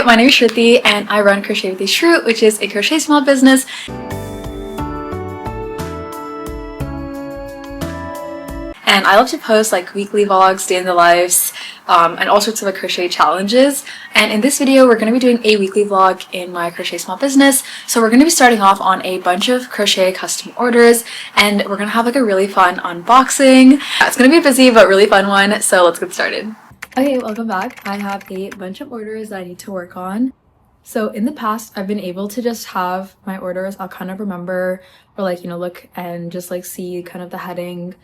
my name is Shruti and I run Crochet with Shru, which is a crochet small business. And I love to post like weekly vlogs, day in the lives, and all sorts of like crochet challenges. And in this video, we're going to be doing a weekly vlog in my crochet small business. So we're going to be starting off on a bunch of crochet custom orders, and we're going to have like a really fun unboxing. It's going to be a busy but really fun one, so let's get started. Okay, welcome back. I have a bunch of orders that I need to work on. So in the past, I've been able to just have my orders. I'll kind of remember or like, look and just like see kind of the heading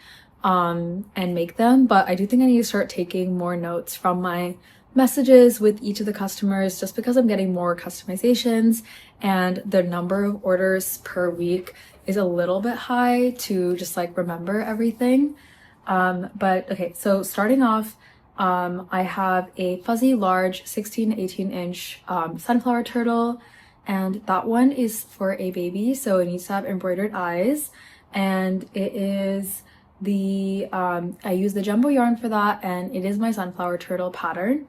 and make them. But I do think I need to start taking more notes from my messages with each of the customers, just because I'm getting more customizations and the number of orders per week is a little bit high to just like remember everything. But okay, so starting off, I have a fuzzy large 16 to 18 inch sunflower turtle, and that one is for a baby, so it needs to have embroidered eyes, and it is the I use the jumbo yarn for that, and it is my sunflower turtle pattern.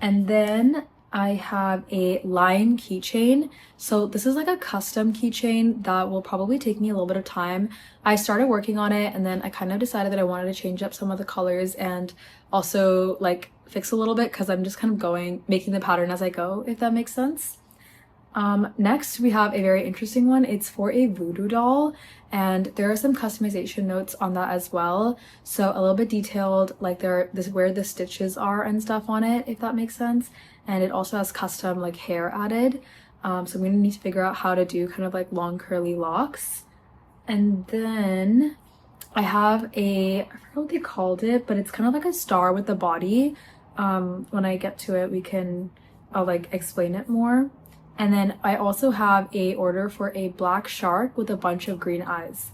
And then I have a lion keychain. So this is like a custom keychain that will probably take me a little bit of time. I started working on it, and then I kind of decided that I wanted to change up some of the colors and also like fix a little bit, because I'm just kind of making the pattern as I go, if that makes sense. Next we have a very interesting one. It's for a voodoo doll, and there are some customization notes on that as well, so a little bit detailed, like where the stitches are and stuff on it, if that makes sense. And it also has custom like hair added, so I'm gonna need to figure out how to do kind of like long curly locks. And then I have I forgot what they called it, but it's kind of like a star with a body. When I get to it, I'll like explain it more. And then I also have a order for a black shark with a bunch of green eyes.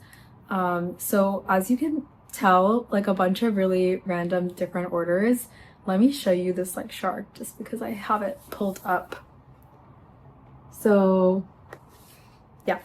So as you can tell, like a bunch of really random different orders. Let me show you this like shark, just because I have it pulled up. So yeah,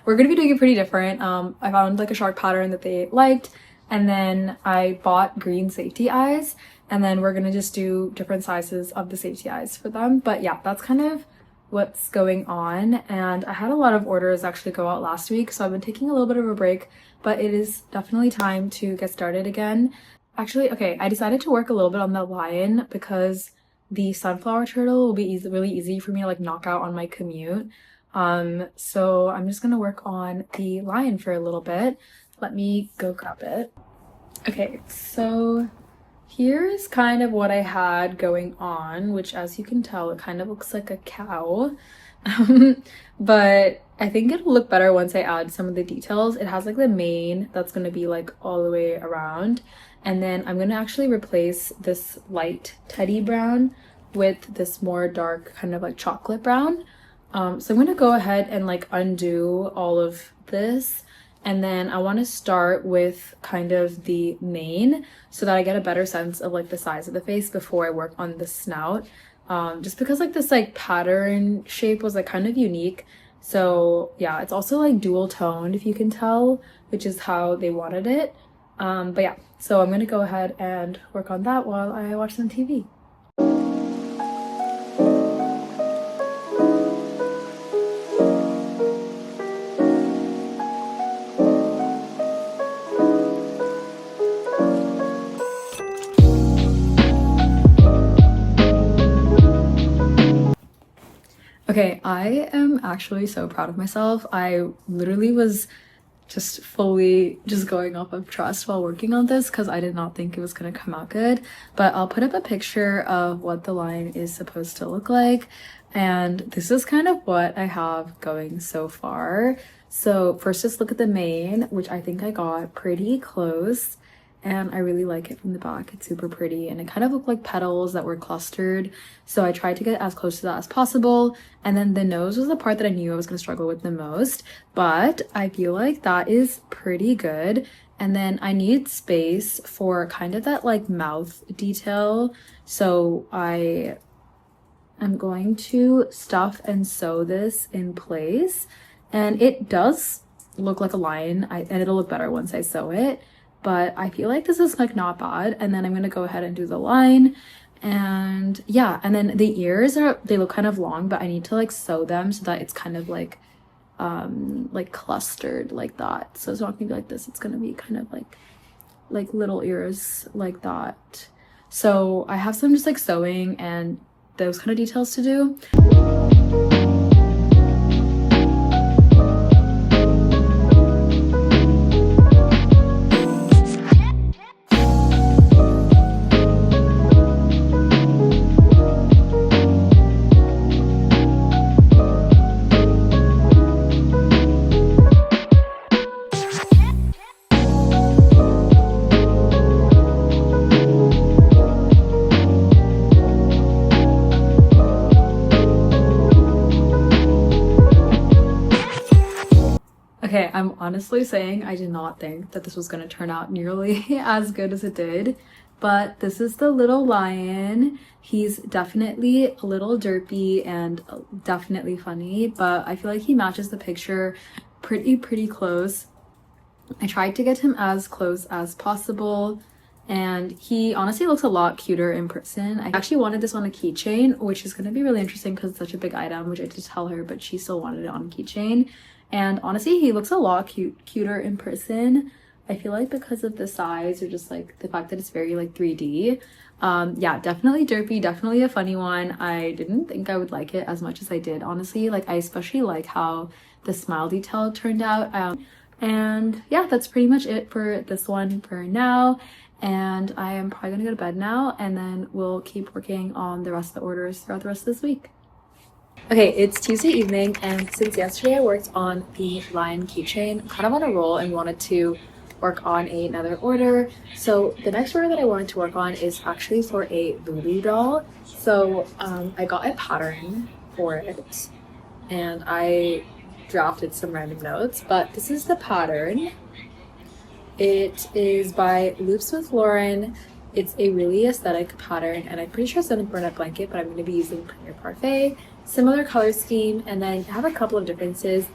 we're gonna be doing it pretty different. I found like a shark pattern that they liked, and then I bought green safety eyes, and then we're gonna just do different sizes of the safety eyes for them. But yeah, that's kind of what's going on. And I had a lot of orders actually go out last week, so I've been taking a little bit of a break, but it is definitely time to get started again. Actually, okay, I decided to work a little bit on the lion because the sunflower turtle will be really easy for me to like knock out on my commute. So I'm just gonna work on the lion for a little bit. Let me go grab it. Okay, so here's kind of what I had going on, which, as you can tell, it kind of looks like a cow. But I think it'll look better once I add some of the details. It has like the mane that's going to be like all the way around. And then I'm going to actually replace this light teddy brown with this more dark kind of like chocolate brown. So I'm going to go ahead and like undo all of this. And then I want to start with kind of the mane so that I get a better sense of like the size of the face before I work on the snout. Just because like this like pattern shape was like kind of unique. So yeah, it's also like dual toned, if you can tell, which is how they wanted it. But yeah, so I'm going to go ahead and work on that while I watch some TV. Okay, I am actually so proud of myself. I literally was just fully going off of trust while working on this, because I did not think it was going to come out good. But I'll put up a picture of what the line is supposed to look like, and this is kind of what I have going so far. So first, just look at the mane, which I think I got pretty close, and I really like it from the back. It's super pretty, and it kind of looked like petals that were clustered, so I tried to get as close to that as possible. And then the nose was the part that I knew I was going to struggle with the most, but I feel like that is pretty good. And then I need space for kind of that like mouth detail, so I am going to stuff and sew this in place, and it does look like a lion, and it'll look better once I sew it. But I feel like this is like not bad. And then I'm going to go ahead and do the line, And yeah, and then the ears they look kind of long, but I need to like sew them so that it's kind of like clustered like that. So it's not gonna be like this, it's gonna be kind of like little ears like that. So I have some just like sewing and those kind of details to do. Okay, I'm honestly saying I did not think that this was going to turn out nearly as good as it did, but this is the little lion. He's definitely a little derpy and definitely funny, but I feel like he matches the picture pretty close. I tried to get him as close as possible, and he honestly looks a lot cuter in person. I actually wanted this on a keychain, which is going to be really interesting because it's such a big item, which I did tell her, but she still wanted it on a keychain. And honestly, he looks a lot cuter in person. I feel like because of the size or just like the fact that it's very like 3D. Yeah, definitely derpy, definitely a funny one. I didn't think I would like it as much as I did, honestly. Like I especially like how the smile detail turned out. And yeah, that's pretty much it for this one for now. And I am probably gonna go to bed now, and then we'll keep working on the rest of the orders throughout the rest of this week. Okay, it's Tuesday evening, and since yesterday I worked on the lion keychain, I'm kind of on a roll and wanted to work on another order. So the next order that I wanted to work on is actually for a voodoo doll. So I got a pattern for it, and I drafted some random notes, but this is the pattern. It is by Loops with Lauren. It's a really aesthetic pattern, and I'm pretty sure it's on a burn-up blanket, but I'm going to be using Premier Parfait. Similar color scheme, and then I have a couple of differences.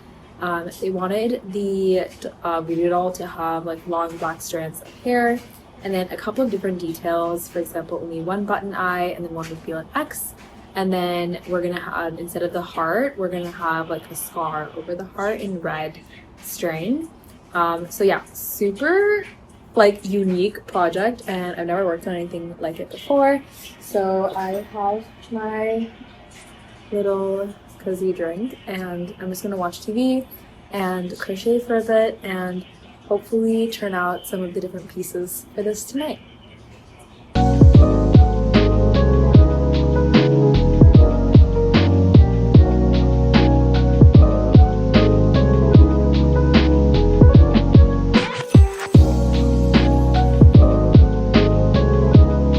They wanted the voodoo doll to have like long black strands of hair, and then a couple of different details. For example, only one button eye, and then one would be an X. And then we're gonna have, instead of the heart, we're gonna have like a scar over the heart in red string. So yeah, super like unique project, and I've never worked on anything like it before. So I have my little cozy drink, and I'm just gonna watch TV and crochet for a bit and hopefully turn out some of the different pieces for this tonight.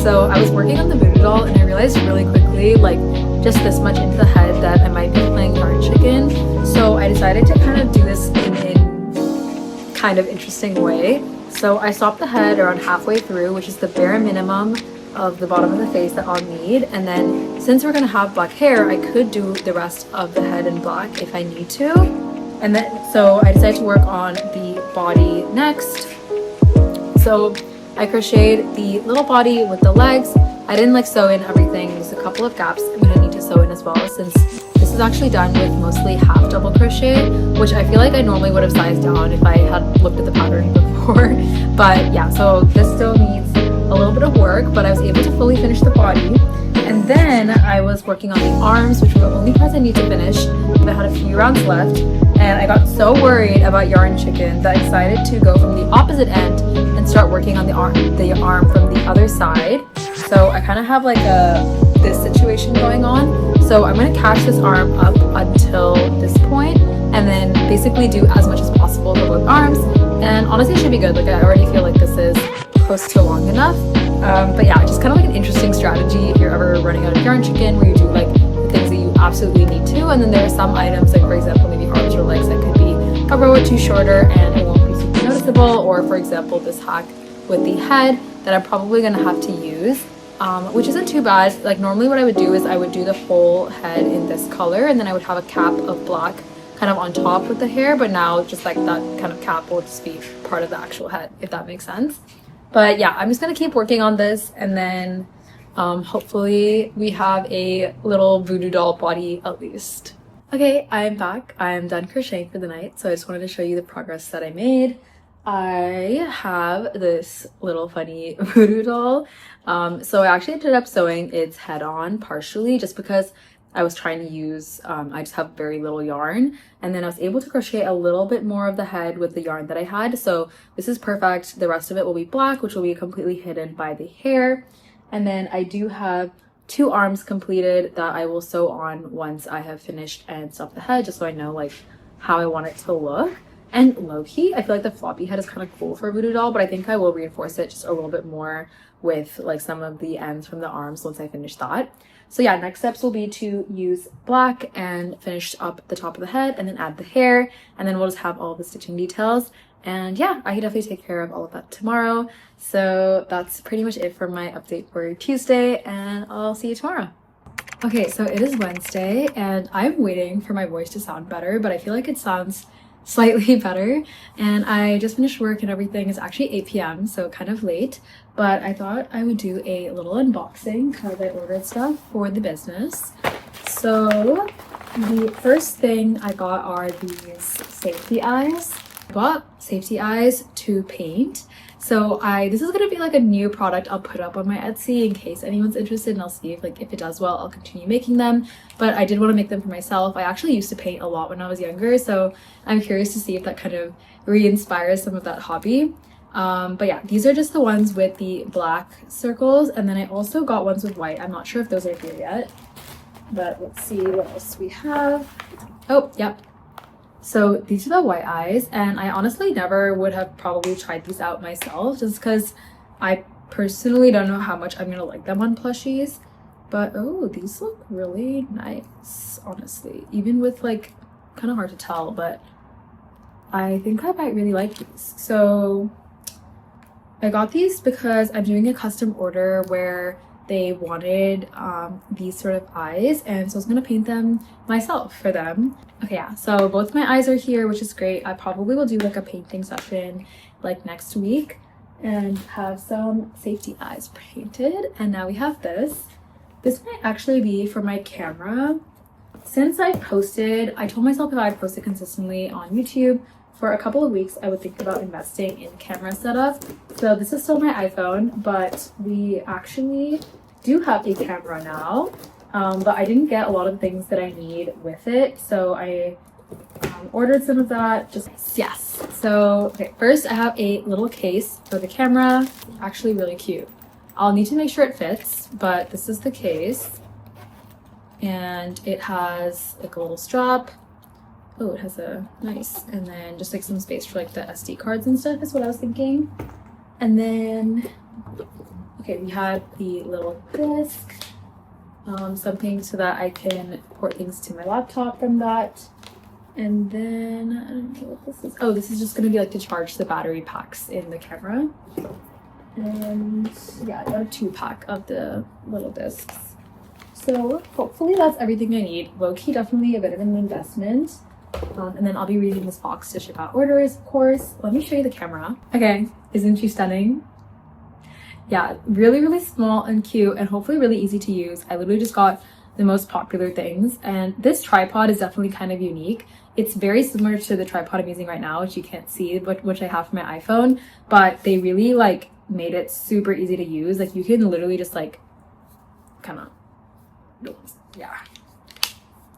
So I was working on the voodoo doll, and I realized really quickly, like just this much into the head, that I might be playing yarn chicken. So I decided to kind of do this in a kind of interesting way. So I stopped the head around halfway through, which is the bare minimum of the bottom of the face that I'll need. And then since we're gonna have black hair, I could do the rest of the head in black if I need to. And then so I decided to work on the body next. So I crocheted the little body with the legs. I didn't like sew in everything. There's a couple of gaps I'm gonna need to sew in as well, since this is actually done with mostly half double crochet, which I feel like I normally would have sized down if I had looked at the pattern before. But yeah, so this still needs a little bit of work, but I was able to fully finish the body. And then I was working on the arms, which were the only parts I need to finish, but I had a few rounds left. And I got so worried about yarn chicken that I decided to go from the opposite end and start working on the arm from the other side. So I kind of have like this situation going on. So I'm going to catch this arm up until this point, and then basically do as much as possible for both arms. And honestly, it should be good. Like I already feel like this is close to long enough. But yeah, just kind of like an interesting strategy if you're ever running out of yarn chicken, where you do like the things that you absolutely need to, and then there are some items, like for example maybe arms or legs, that could be a row or two shorter and it won't be super noticeable. Or for example this hack with the head that I'm probably going to have to use, which isn't too bad. Like normally what I would do is I would do the whole head in this color, and then I would have a cap of black kind of on top with the hair, but now just like that kind of cap will just be part of the actual head, if that makes sense. But yeah, I'm just gonna keep working on this, and then Hopefully we have a little voodoo doll body at least. Okay, I'm back. I'm done crocheting for the night, so I just wanted to show you the progress that I made. I have this little funny voodoo doll. So I actually ended up sewing its head on partially just because I was trying to use, I just have very little yarn, and then I was able to crochet a little bit more of the head with the yarn that I had. So this is perfect. The rest of it will be black, which will be completely hidden by the hair. And then I do have 2 arms completed that I will sew on once I have finished and stuffed the head, just so I know like how I want it to look. And low-key, I feel like the floppy head is kind of cool for a voodoo doll, but I think I will reinforce it just a little bit more with like some of the ends from the arms once I finish that. So yeah, next steps will be to use black and finish up the top of the head and then add the hair, and then we'll just have all the stitching details. And yeah, I can definitely take care of all of that tomorrow. So that's pretty much it for my update for Tuesday, and I'll see you tomorrow. Okay, so it is Wednesday and I'm waiting for my voice to sound better, but I feel like it sounds slightly better. And I just finished work and everything. It's actually 8 p.m. so kind of late, but I thought I would do a little unboxing because I ordered stuff for the business. So the first thing I got are these safety eyes. I bought safety eyes to paint. So this is gonna be like a new product I'll put up on my Etsy in case anyone's interested, and I'll see if it does well, I'll continue making them. But I did want to make them for myself. I actually used to paint a lot when I was younger, so I'm curious to see if that kind of re-inspires some of that hobby. But yeah, these are just the ones with the black circles, and then I also got ones with white. I'm not sure if those are here yet, but let's see what else we have. Oh, yep. So these are the white eyes, and I honestly never would have probably tried these out myself just because I personally don't know how much I'm gonna like them on plushies. But oh, these look really nice, honestly. Even with like, kind of hard to tell, but I think I might really like these. So I got these because I'm doing a custom order where they wanted these sort of eyes, and so I was gonna paint them myself for them. Okay, yeah, so both my eyes are here, which is great. I probably will do like a painting session like next week and have some safety eyes painted. And now we have this. This might actually be for my camera. Since I told myself if I post it consistently on YouTube for a couple of weeks, I would think about investing in camera setup. So this is still my iPhone, but we actually do have a camera now. But I didn't get a lot of things that I need with it, so I ordered some of that. Yes. So okay, first I have a little case for the camera. Actually really cute. I'll need to make sure it fits, but this is the case. And it has like a little strap. Oh, it has a nice, and then just like some space for like the SD cards and stuff is what I was thinking. And then, okay, we have the little disc, something so that I can port things to my laptop from that. And then, I don't know what this is. Oh, this is just gonna be like to charge the battery packs in the camera. And yeah, I got a 2-pack of the little discs. So hopefully that's everything I need. Low-key, definitely a bit of an investment. And then I'll be reading this box to ship out orders, of course. Let me show you the camera. Okay, isn't she stunning? Yeah, really, really small and cute, and hopefully really easy to use. I literally just got the most popular things, and this tripod is definitely kind of unique. It's very similar to the tripod I'm using right now, which you can't see, but which I have for my iPhone, but they really like made it super easy to use. Like you can literally just like kind of, yeah,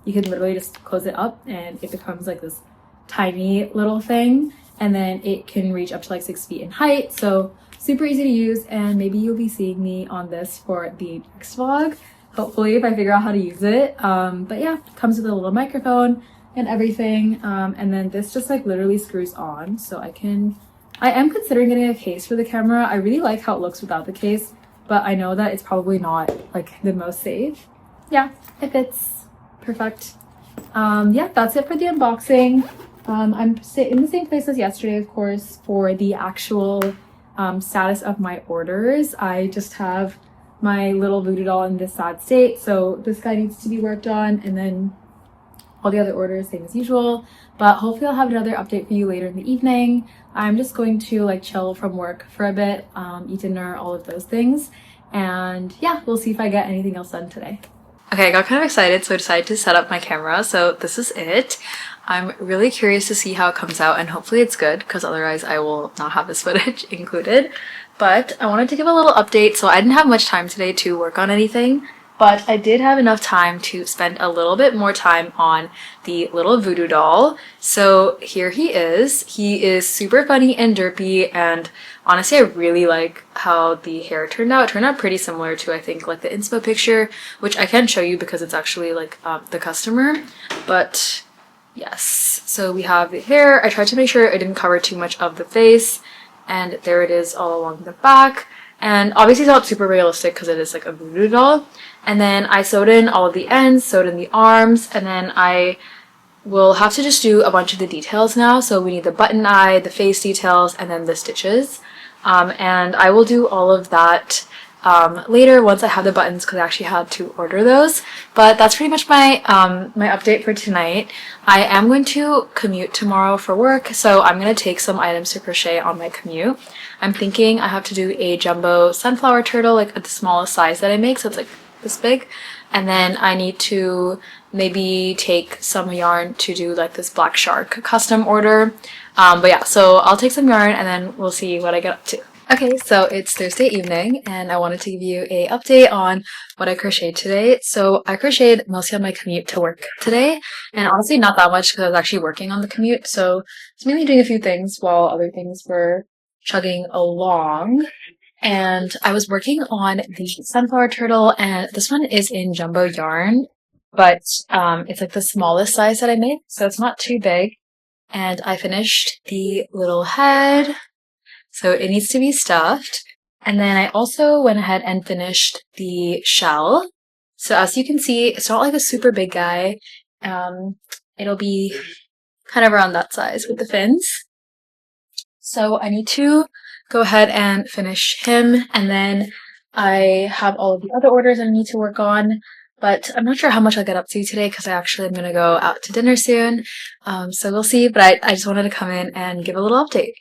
you can literally just close it up and it becomes like this tiny little thing, and then it can reach up to like 6 feet in height. So super easy to use, and maybe you'll be seeing me on this for the next vlog, hopefully, if I figure out how to use it. But yeah, it comes with a little microphone and everything, and then this just like literally screws on, so I am considering getting a case for the camera. I really like how it looks without the case, but I know that it's probably not like the most safe. Yeah, it fits perfect. Yeah, that's it for the unboxing. I'm in the same place as yesterday, of course, for the actual status of my orders. I just have my little voodoo doll in this sad state, so this guy needs to be worked on, and then all the other orders same as usual. But hopefully I'll have another update for you later in the evening. I'm just going to like chill from work for a bit, eat dinner, all of those things, And yeah, we'll see if I get anything else done today. Okay, I got kind of excited, so I decided to set up my camera. So this is it. I'm really curious to see how it comes out, and hopefully it's good, because otherwise I will not have this footage included. But I wanted to give a little update. So I didn't have much time today to work on anything, but I did have enough time to spend a little bit more time on the little voodoo doll. So here he is. He is super funny and derpy, and honestly I really like how the hair turned out. It turned out pretty similar to, I think, like the inspo picture, which I can show you because it's actually like the customer. But yes, so we have the hair. I tried to make sure it didn't cover too much of the face, and there it is all along the back. And obviously it's not super realistic because it is like a voodoo doll. And then I sewed in all of the ends, sewed in the arms, and then I will have to just do a bunch of the details now. So we need the button eye, the face details, and then the stitches. And I will do all of that later once I have the buttons, because I actually had to order those. But that's pretty much my my update for tonight. I am going to commute tomorrow for work, so I'm going to take some items to crochet on my commute. I'm thinking I have to do a jumbo sunflower turtle, like at the smallest size that I make, so it's like this big. And then I need to maybe take some yarn to do like this black shark custom order. But yeah, so I'll take some yarn and then we'll see what I get up to. Okay, so it's Thursday evening and I wanted to give you a update on what I crocheted today. So I crocheted mostly on my commute to work today, and honestly not that much because I was actually working on the commute. So it's mainly doing a few things while other things were chugging along. And I was working on the sunflower turtle, and this one is in jumbo yarn, but it's like the smallest size that I made, so it's not too big. And I finished the little head, so it needs to be stuffed. And then I also went ahead and finished the shell. So as you can see, it's not like a super big guy. It'll be kind of around that size with the fins. So I need to go ahead and finish him, and then I have all of the other orders I need to work on, but I'm not sure how much I'll get up to today because I actually am going to go out to dinner soon, so we'll see. But I just wanted to come in and give a little update.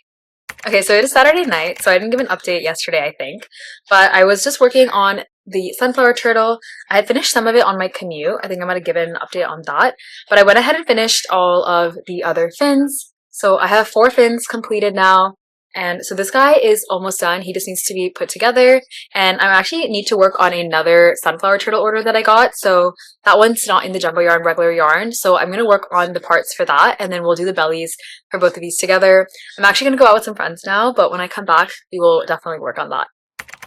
Okay, so it is Saturday night, so I didn't give an update yesterday, I think, but I was just working on the sunflower turtle. I had finished some of it on my commute. I think I'm going to give it an update on that, but I went ahead and finished all of the other fins. So I have 4 fins completed now. And so this guy is almost done. He just needs to be put together. And I actually need to work on another sunflower turtle order that I got. So that one's not in the jumbo yarn, regular yarn. So I'm going to work on the parts for that. And then we'll do the bellies for both of these together. I'm actually going to go out with some friends now, but when I come back, we will definitely work on that.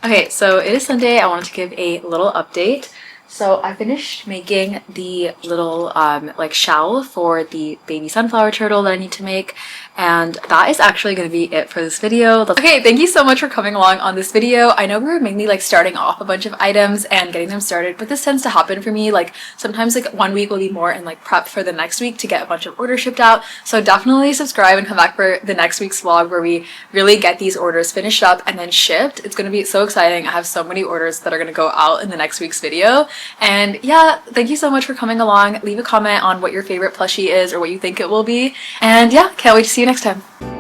Okay, so it is Sunday. I wanted to give a little update. So I finished making the little like shell for the baby sunflower turtle that I need to make, and that is actually going to be it for this video. Okay, thank you so much for coming along on this video. I know we were mainly like starting off a bunch of items and getting them started, but this tends to happen for me. Like sometimes like one week will be more in like prep for the next week to get a bunch of orders shipped out. So definitely subscribe and come back for the next week's vlog where we really get these orders finished up and then shipped. It's going to be so exciting. I have so many orders that are going to go out in the next week's video. And yeah, thank you so much for coming along. Leave a comment on what your favorite plushie is or what you think it will be. And yeah, can't wait to see you next time.